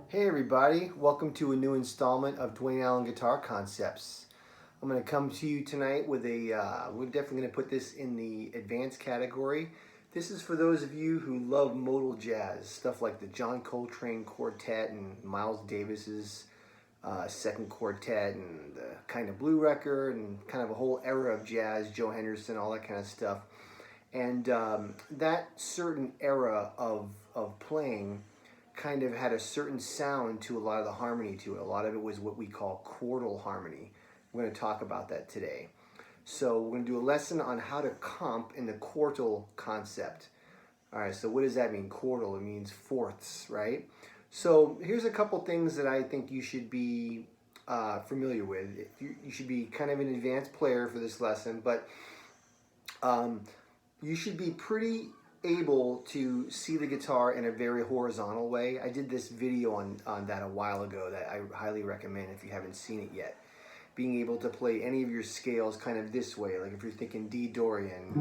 Hey everybody, welcome to a new installment of Dwayne Allen Guitar Concepts. I'm going to come to you tonight with we're definitely going to put this in the advanced category. This is for those of you who love modal jazz, stuff like the John Coltrane Quartet and Miles Davis's second quartet and the Kind of Blue record and kind of a whole era of jazz, Joe Henderson, all that kind of stuff. And that certain era of playing kind of had a certain sound to a lot of the harmony to it. A lot of it was what we call quartal harmony. We're going to talk about that today. So we're going to do a lesson on how to comp in the quartal concept. All right, so what does that mean? Quartal, it means fourths, right? So here's a couple things that I think you should be familiar with. You should be kind of an advanced player for this lesson, but you should be pretty able to see the guitar in a very horizontal way. I did this video on that a while ago that I highly recommend if you haven't seen it yet. Being able to play any of your scales kind of this way, like if you're thinking D dorian,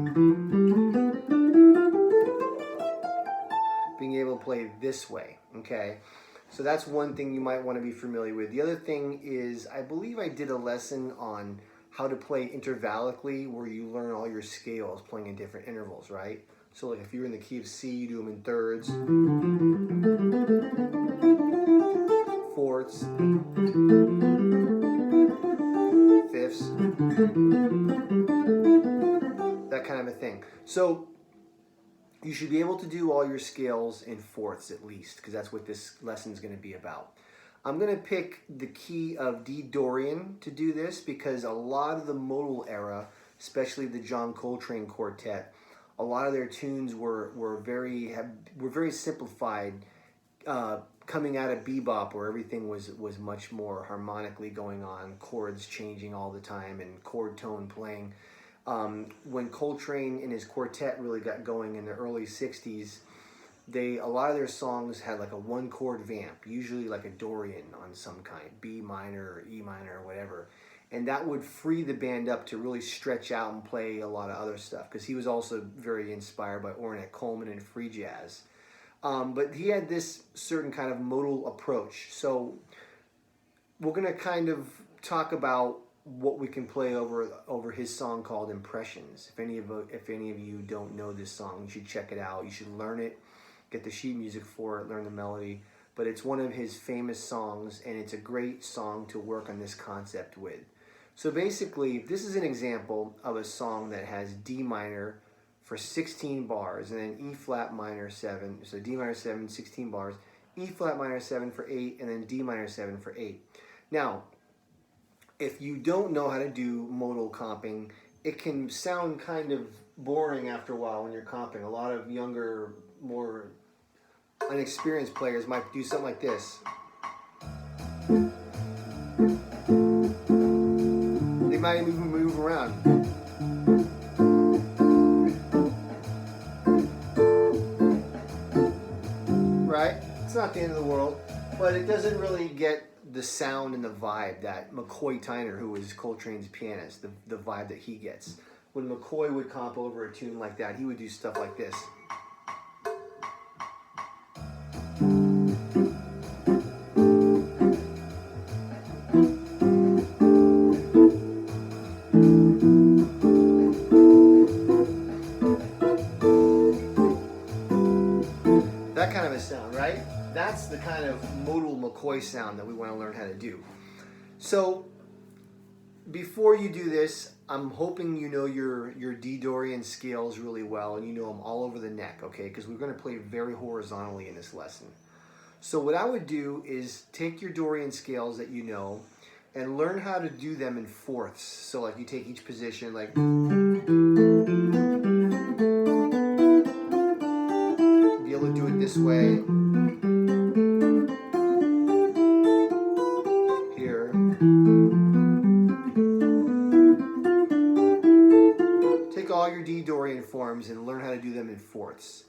being able to play this way, okay? So that's one thing you might want to be familiar with. The other thing is, I believe I did a lesson on how to play intervallically, where you learn all your scales playing in different intervals, right? So like if you're in the key of C, you do them in thirds, fourths, fifths, that kind of a thing. So you should be able to do all your scales in fourths at least, because that's what this lesson is going to be about. I'm going to pick the key of D dorian to do this because a lot of the modal era, especially the John Coltrane Quartet, a lot of their tunes were very simplified, coming out of bebop, where everything was much more harmonically going on, chords changing all the time, and chord tone playing. When Coltrane and his quartet really got going in the early '60s, a lot of their songs had like a one-chord vamp, usually like a dorian on some kind, B minor or E minor or whatever. And that would free the band up to really stretch out and play a lot of other stuff, because he was also very inspired by Ornette Coleman and free jazz. But he had this certain kind of modal approach. So we're going to kind of talk about what we can play over his song called Impressions. If any of you don't know this song, you should check it out. You should learn it, get the sheet music for it, learn the melody. But it's one of his famous songs, and it's a great song to work on this concept with. So basically, this is an example of a song that has D minor for 16 bars, and then E flat minor 7, so D minor 7, 16 bars, E flat minor 7 for 8, and then D minor 7 for 8. Now, if you don't know how to do modal comping, it can sound kind of boring after a while when you're comping. A lot of younger, more unexperienced players might do something like this. They might even move around. Right? It's not the end of the world, but it doesn't really get the sound and the vibe that McCoy Tyner, who was Coltrane's pianist, the vibe that he gets. When McCoy would comp over a tune like that, he would do stuff like this. That kind of a sound, right? That's the kind of modal McCoy sound that we want to learn how to do. So before you do this, I'm hoping you know your D dorian scales really well, and you know them all over the neck, okay? Because we're going to play very horizontally in this lesson. So what I would do is take your dorian scales that you know and learn how to do them in fourths. So like you take each position, like be able to do it this way. Here. Take all your D dorian forms and learn how to do them in fourths.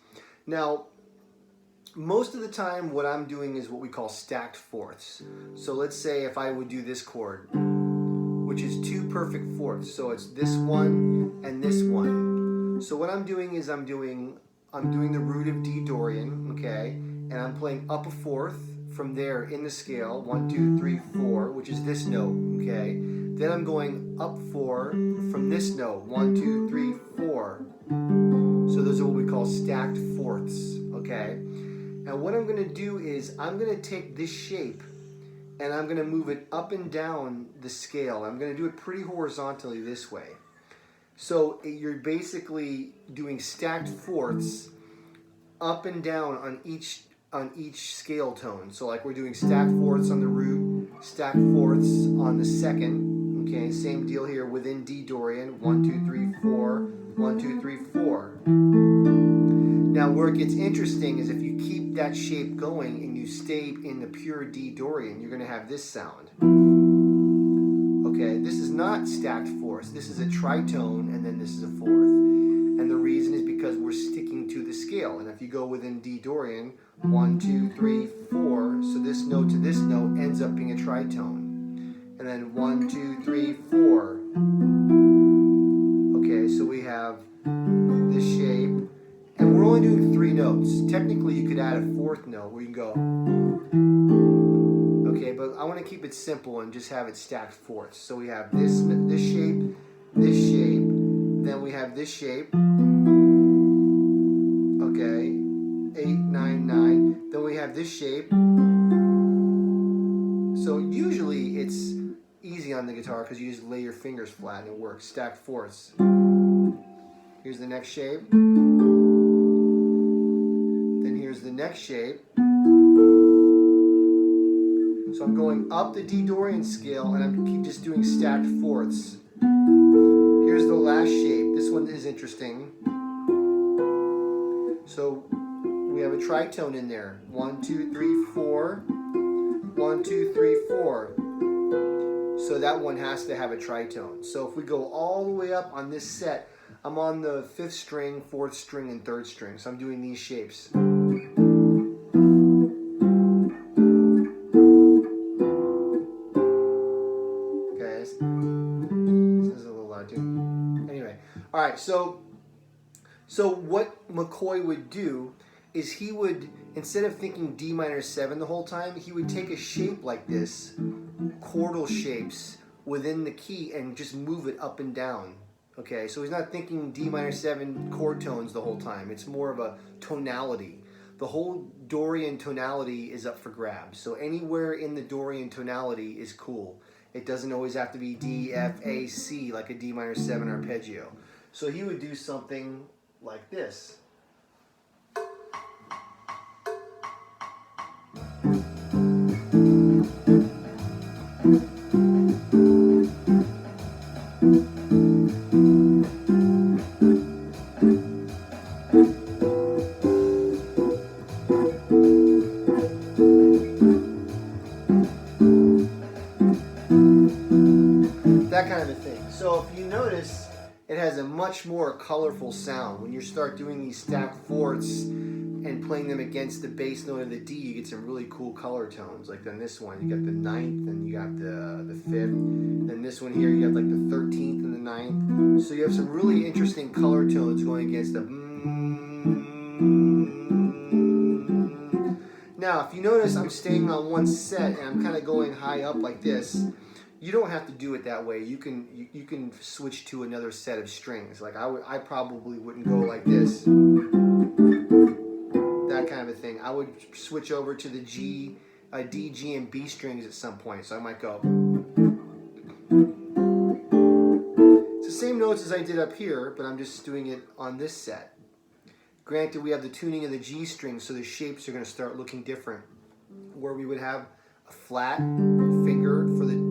Now, most of the time what I'm doing is what we call stacked fourths. So let's say if I would do this chord, which is two perfect fourths. So it's this one and this one. So what I'm doing is I'm doing the root of D dorian, okay? And I'm playing up a fourth from there in the scale, 1, 2, 3, 4, which is this note, okay? Then I'm going up 4 from this note, 1, 2, 3, 4. So those are what we call stacked fourths, okay? And what I'm going to do is I'm going to take this shape and I'm going to move it up and down the scale. I'm going to do it pretty horizontally this way. So you're basically doing stacked fourths up and down on each scale tone. So like we're doing stacked fourths on the root, stacked fourths on the second. Okay, same deal here within D Dorian. 1, 2, 3, 4. 1, 2, 3, 4. Now where it gets interesting is if you keep that shape going and you stay in the pure D Dorian, you're going to have this sound. Okay, this is not stacked fourths. This is a tritone and then this is a fourth. And the reason is because we're sticking to the scale. And if you go within D Dorian, 1, 2, 3, 4, so this note to this note ends up being a tritone. And then 1, 2, 3, 4. Okay, so we have this shape. And we're only doing 3 notes. Technically, you could add a 4th note where you can go. Okay, but I want to keep it simple and just have it stacked fourths. So we have this shape, then we have this shape. Okay, 8, 9, 9. Then we have this shape. So usually it's easy on the guitar because you just lay your fingers flat and it works. Stacked fourths. Here's the next shape. Then here's the next shape. So I'm going up the D Dorian scale and I'm just doing stacked fourths. Here's the last shape. This one is interesting. So we have a tritone in there. 1, 2, 3, 4. 1, 2, 3, 4. So that one has to have a tritone. So if we go all the way up on this set, I'm on the 5th string, 4th string, and 3rd string. So I'm doing these shapes. Okay, this is a little loud too. Anyway, all right. So what McCoy would do is he would, instead of thinking D minor 7 the whole time, he would take a shape like this, quartal shapes within the key, and just move it up and down. Okay, so he's not thinking D minor 7 chord tones the whole time. It's more of a tonality. The whole Dorian tonality is up for grabs. So anywhere in the Dorian tonality is cool. It doesn't always have to be D, F, A, C like a D minor 7 arpeggio. So he would do something like this. That kind of a thing. So if you notice, it has a much more colorful sound. When you start doing these stacked fourths and playing them against the bass note of the D, you get some really cool color tones. Like on this one, you got the 9th, and you got the 5th. Then this one here, you have like the 13th and the 9th. So you have some really interesting color tones going against the. Now, if you notice, I'm staying on one set and I'm kind of going high up like this. You don't have to do it that way. You can switch to another set of strings. Like I probably wouldn't go like this. That kind of a thing. I would switch over to the G, D, G, and B strings at some point. So I might go. It's the same notes as I did up here, but I'm just doing it on this set. Granted, we have the tuning of the G string, so the shapes are going to start looking different. Where we would have a flat finger for the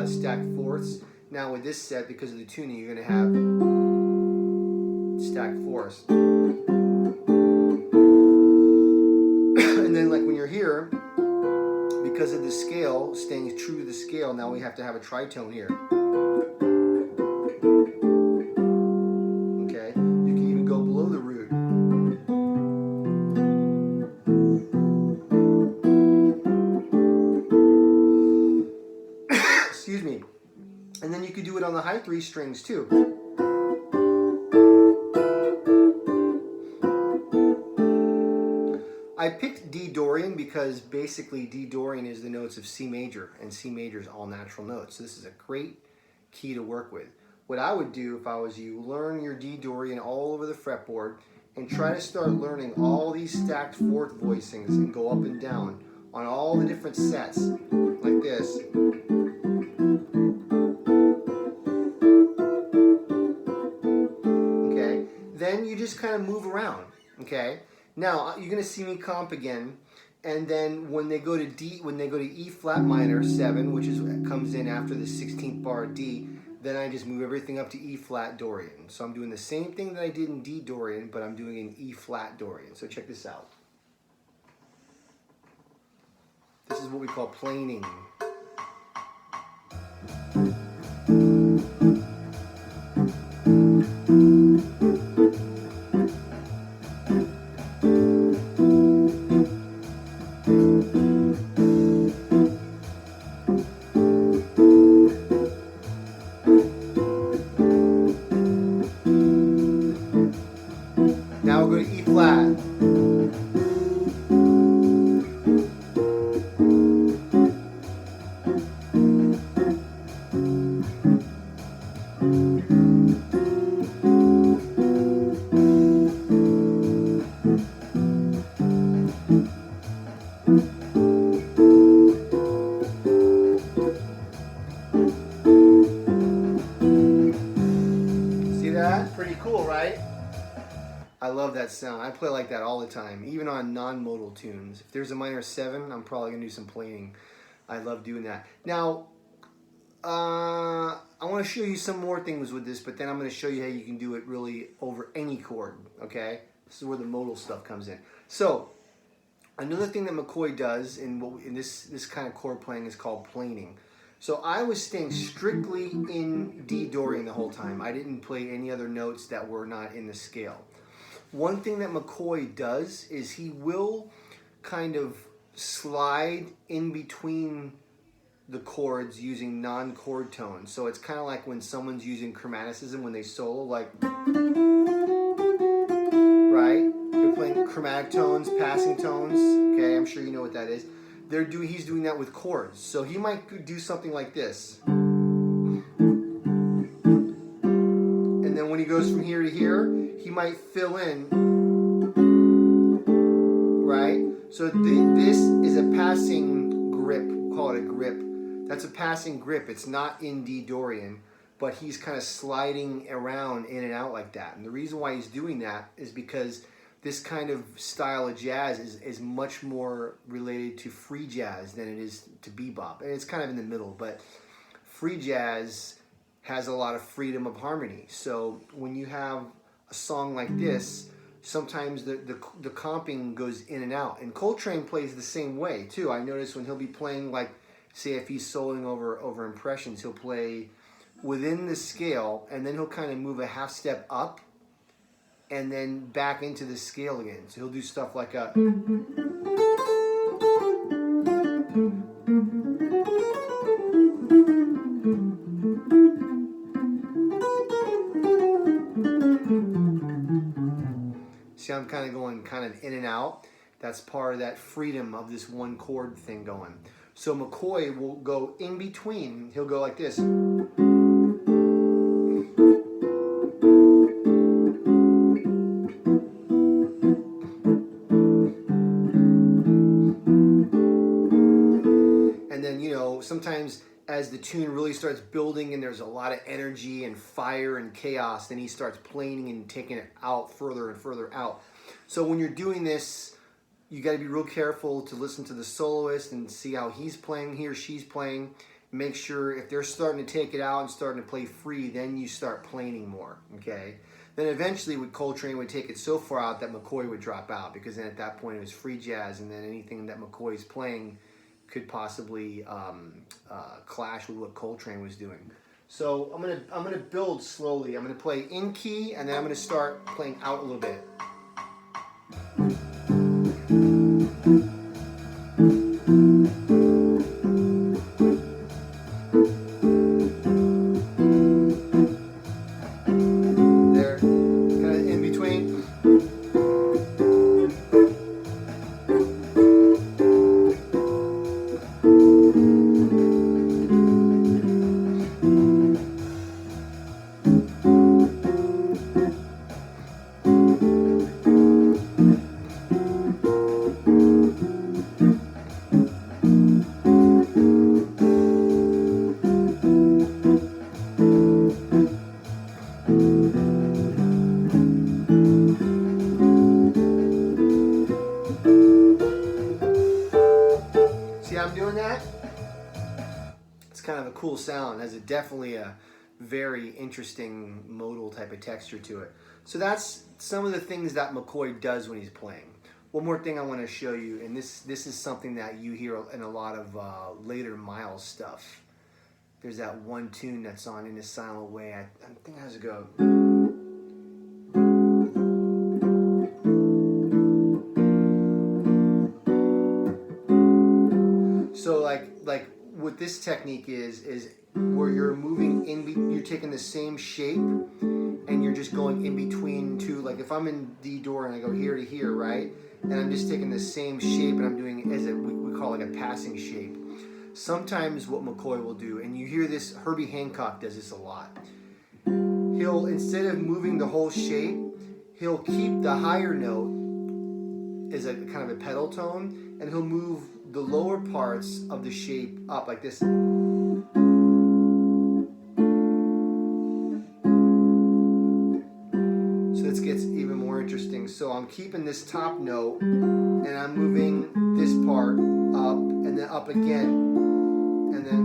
stacked fourths. Now with this set, because of the tuning, you're going to have stacked fourths. And then like when you're here, because of the scale, staying true to the scale, now we have to have a tritone here. Okay, you can even go below the root. Excuse me. And then you could do it on the high 3 strings too. I picked D Dorian because because basically D dorian is the notes of C major, and C major is all natural notes. So this is a great key to work with. What I would do if I was you, learn your D dorian all over the fretboard and try to start learning all these stacked fourth voicings and go up and down on all the different sets like this. Okay, then you just kind of move around. Okay, now you're going to see me comp again, and then when they go to E flat minor 7, which is comes in after the 16th bar of D, then I just move everything up to E flat dorian. So I'm doing the same thing that I did in D dorian, but I'm doing in E flat dorian. So check this out. This is what we call planing. Now we'll go to E flat. See that? Pretty cool, right? I love that sound. I play like that all the time, even on non-modal tunes. If there's a minor 7, I'm probably going to do some planing. I love doing that. Now, I want to show you some more things with this, but then I'm going to show you how you can do it really over any chord, okay? This is where the modal stuff comes in. So, another thing that McCoy does in this kind of chord playing is called planing. So I was staying strictly in D dorian the whole time. I didn't play any other notes that were not in the scale. One thing that McCoy does is he will kind of slide in between the chords using non-chord tones. So it's kind of like when someone's using chromaticism when they solo, like, right? They're playing chromatic tones, passing tones. Okay, I'm sure you know what that is. He's doing that with chords. So he might do something like this. And then when he goes from here to here, he might fill in, right? So this is a passing grip. We'll call it a grip. That's a passing grip. It's not in D dorian, but he's kind of sliding around in and out like that. And the reason why he's doing that is because this kind of style of jazz is much more related to free jazz than it is to bebop. And it's kind of in the middle, but free jazz has a lot of freedom of harmony. So when you have a song like this, sometimes the comping goes in and out. And Coltrane plays the same way too. I notice when he'll be playing, like, say if he's soloing over impressions, he'll play within the scale and then he'll kind of move a half step up and then back into the scale again. So he'll do stuff like a... See, I'm kind of going in and out. That's part of that freedom of this one chord thing going. So McCoy will go in between. He'll go like this. And then, you know, sometimes as the tune really starts building and there's a lot of energy and fire and chaos, then he starts planing and taking it out further and further out. So when you're doing this, you got to be real careful to listen to the soloist and see how he's playing, he or she's playing. Make sure if they're starting to take it out and starting to play free, then you start planing more, okay? Then eventually with Coltrane would take it so far out that McCoy would drop out, because then at that point it was free jazz, and then anything that McCoy's playing could possibly clash with what Coltrane was doing. So I'm gonna build slowly. I'm gonna play in key, and then I'm gonna start playing out a little bit. There, kind of in between. See how I'm doing that? It's kind of a cool sound. It has definitely a very interesting modal type of texture to it. So that's some of the things that McCoy does when he's playing. One more thing I want to show you, and this is something that you hear in a lot of later Miles stuff. There's that one tune that's on In a Silent Way. I think it has to go. So like what this technique is where you're moving you're taking the same shape and you're just going in between two. Like if I'm in D Dor and I go here to here, right? And I'm just taking the same shape and I'm doing it as we call it a passing shape. Sometimes what McCoy will do, and you hear this, Herbie Hancock does this a lot. He'll, instead of moving the whole shape, he'll keep the higher note as a kind of a pedal tone, and he'll move the lower parts of the shape up like this. So this gets even more interesting. So I'm keeping this top note, and I'm moving this part up, and then up again. And then,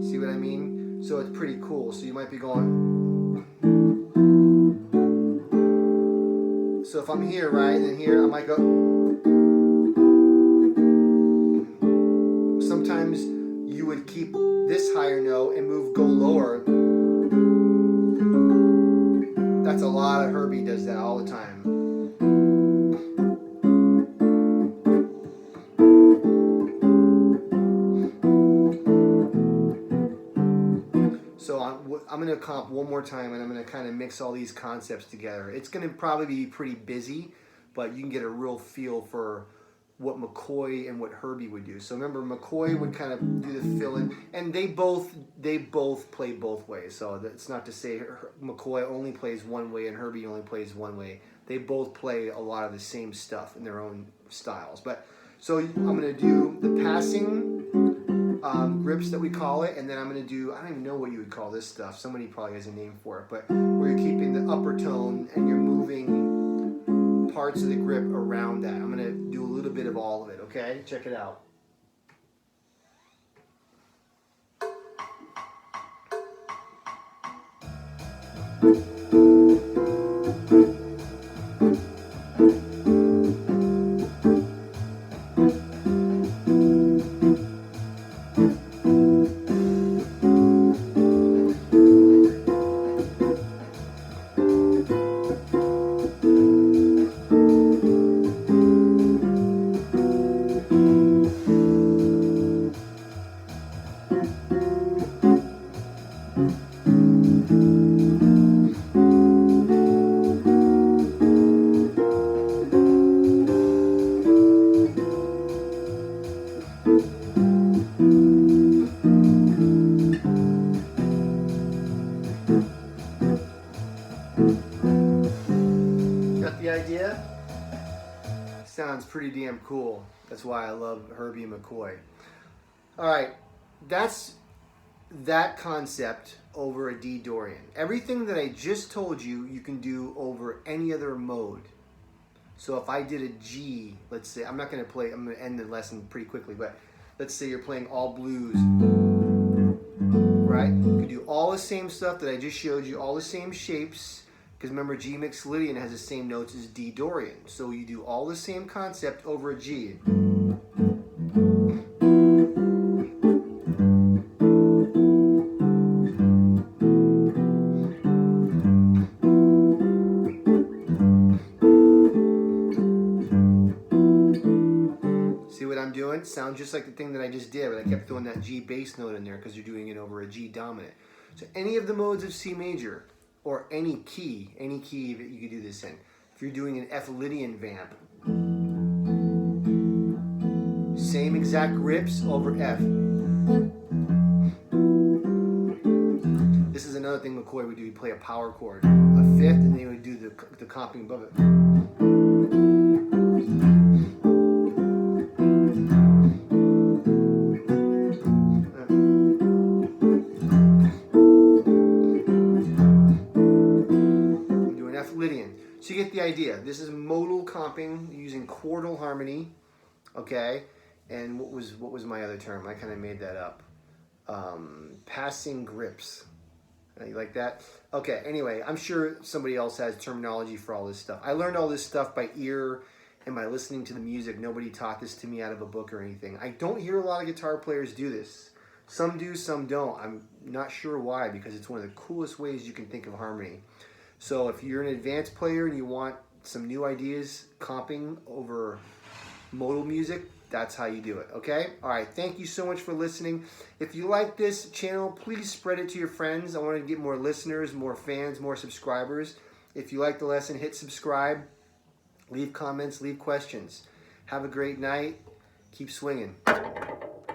see what I mean? So it's pretty cool. So you might be going. So if I'm here, right, and then here, I might go. Sometimes you would keep this higher note and go lower. That's a lot of Herbie does that all the time. So I'm going to comp one more time, and I'm going to kind of mix all these concepts together. It's going to probably be pretty busy, but you can get a real feel for what McCoy and what Herbie would do. So remember, McCoy would kind of do the fill-in, and they both play both ways. So that's not to say McCoy only plays one way and Herbie only plays one way. They both play a lot of the same stuff in their own styles. But so I'm going to do the passing grips that we call it, and then I'm going to do, I don't even know what you would call this stuff. Somebody probably has a name for it, but where you're keeping the upper tone and you're moving parts of the grip around that. I'm going to do a little bit of all of it, okay? Check it out. Idea? Sounds pretty damn cool. That's why I love Herbie and McCoy. All right, that's that concept over a D Dorian. Everything that I just told you, you can do over any other mode. So if I did a G, let's say, I'm going to end the lesson pretty quickly, but let's say you're playing all blues, right? You can do all the same stuff that I just showed you, all the same shapes. Because remember, G Mixolydian has the same notes as D Dorian. So you do all the same concept over a G. See what I'm doing? Sounds just like the thing that I just did, but I kept throwing that G bass note in there because you're doing it over a G dominant. So any of the modes of C major, or any key that you could do this in. If you're doing an F Lydian vamp, same exact grips over F. This is another thing McCoy would do. He'd play a power chord, a fifth, and then he would do the comping above it. So you get the idea. This is modal comping using quartal harmony. okay? And what was my other term? I kind of made that up. Passing grips. You like that? Okay, anyway, I'm sure somebody else has terminology for all this stuff. I learned all this stuff by ear and by listening to the music. Nobody taught this to me out of a book or anything. I don't hear a lot of guitar players do this. Some do, some don't. I'm not sure why, because it's one of the coolest ways you can think of harmony. So if you're an advanced player and you want some new ideas comping over modal music, that's how you do it, okay? All right, thank you so much for listening. If you like this channel, please spread it to your friends. I want to get more listeners, more fans, more subscribers. If you like the lesson, hit subscribe, leave comments, leave questions. Have a great night. Keep swinging.